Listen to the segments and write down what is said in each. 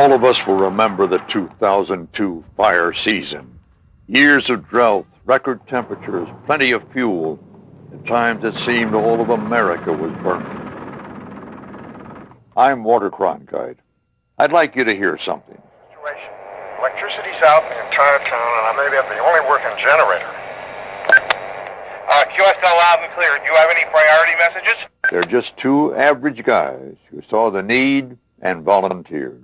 All of us will remember the 2002 fire season. Years of drought, record temperatures, plenty of fuel. At times it seemed all of America was burning. I'm Walter Cronkite. I'd like you to hear something. Situation. Electricity's out in the entire town, and I may have the only working generator. QSL loud and clear. Do you have any priority messages? They're just two average guys who saw the need and volunteered.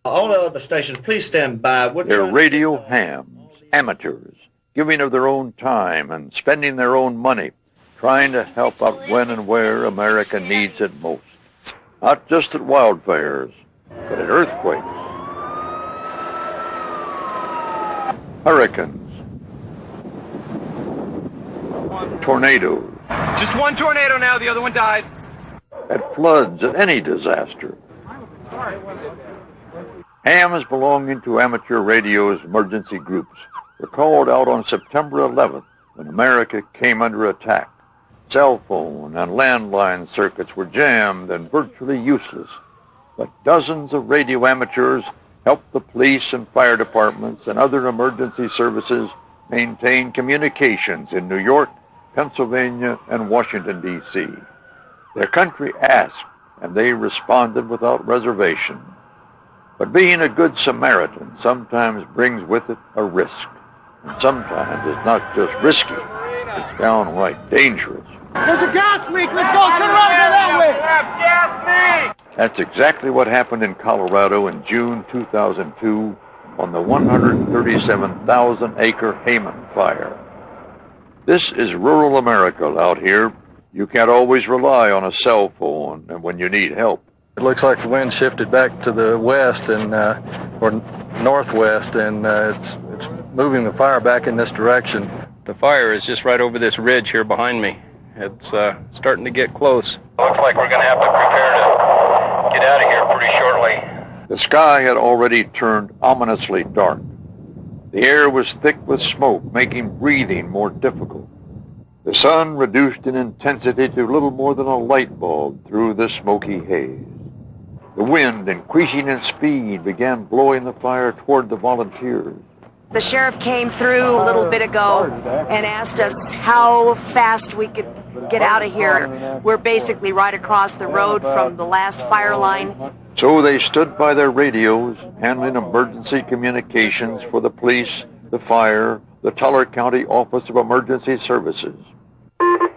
All other stations, please stand by. They're radio hams, amateurs, giving of their own time and spending their own money, trying to help out when and where America needs it most. Not just at wildfires, but at earthquakes, hurricanes, tornadoes. Just one tornado now, the other one died. At floods, at any disaster. Hams belonging to amateur radio's emergency groups were called out on September 11th when America came under attack. Cell phone and landline circuits were jammed and virtually useless, but dozens of radio amateurs helped the police and fire departments and other emergency services maintain communications in New York, Pennsylvania, and Washington, D.C. Their country asked, and they responded without reservation. But being a good Samaritan sometimes brings with it a risk. And sometimes it's not just risky, it's downright dangerous. There's a gas leak! Let's go! Turn around and go that way! Gas leak! That's exactly what happened in Colorado in June 2002 on the 137,000-acre Hayman fire. This is rural America out here. You can't always rely on a cell phone and when you need help. It looks like the wind shifted back to the west and or northwest, and it's moving the fire back in this direction. The fire is just right over this ridge here behind me. It's starting to get close. Looks like we're going to have to prepare to get out of here pretty shortly. The sky had already turned ominously dark. The air was thick with smoke, making breathing more difficult. The sun reduced in intensity to little more than a light bulb through the smoky haze. The wind, increasing in speed, began blowing the fire toward the volunteers. The sheriff came through a little bit ago and asked us how fast we could get out of here. We're basically right across the road from the last fire line. So they stood by their radios, handling emergency communications for the police, the fire, the Teller County Office of Emergency Services. This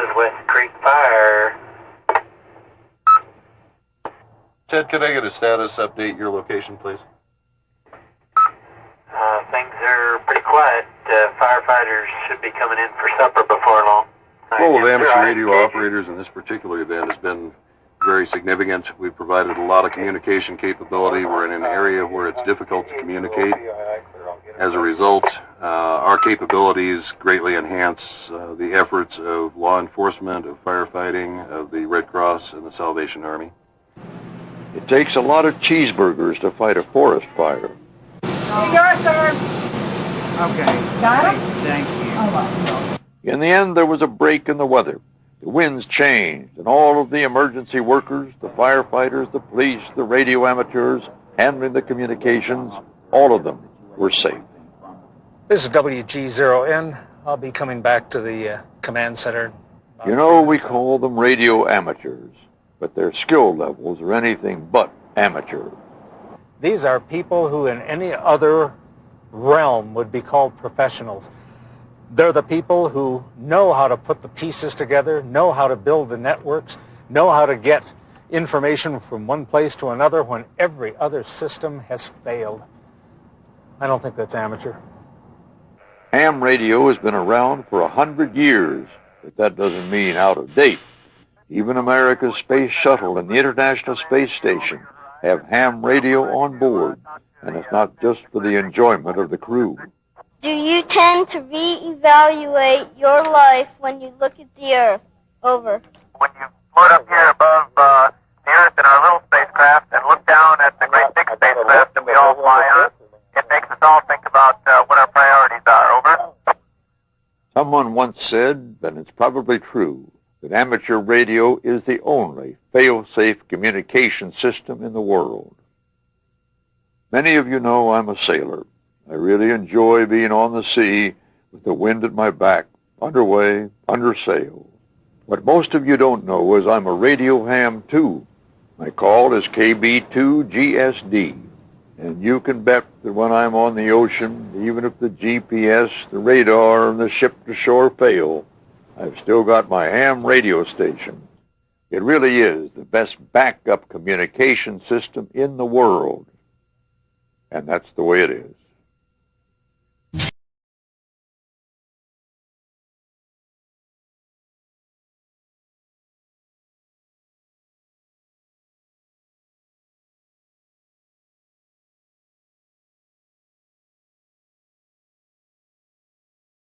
is West Creek Fire. Ted, could I get a status update, your location, please? Things are pretty quiet. Firefighters should be coming in for supper before long. Flow of amateur radio operators in this particular event has been very significant. We've provided a lot of communication capability. We're in an area where it's difficult to communicate. As a result, our capabilities greatly enhance the efforts of law enforcement, of firefighting, of the Red Cross, and the Salvation Army. It takes a lot of cheeseburgers to fight a forest fire. Here, sir. Okay. Got it? Thank you. In the end, there was a break in the weather. The winds changed, and all of the emergency workers, the firefighters, the police, the radio amateurs, handling the communications, all of them were safe. This is WG0N. I'll be coming back to the command center. You know, we call them radio amateurs, but their skill levels are anything but amateur. These are people who in any other realm would be called professionals. They're the people who know how to put the pieces together, know how to build the networks, know how to get information from one place to another when every other system has failed. I don't think that's amateur. Ham radio has been around for 100 years, but that doesn't mean out of date. Even America's space shuttle and the International Space Station have ham radio on board, and it's not just for the enjoyment of the crew. Do you tend to reevaluate your life when you look at the Earth? Over. When you float up here above the Earth in our little spacecraft and look down at the great big spacecraft that we all fly on, it makes us all think about what our priorities are. Over. Someone once said, and it's probably true, that amateur radio is the only fail-safe communication system in the world. Many of you know I'm a sailor. I really enjoy being on the sea with the wind at my back, underway, under sail. What most of you don't know is I'm a radio ham too. My call is KB2GSD. And you can bet that when I'm on the ocean, even if the GPS, the radar, and the ship-to-shore fail, I've still got my ham radio station. It really is the best backup communication system in the world. And that's the way it is.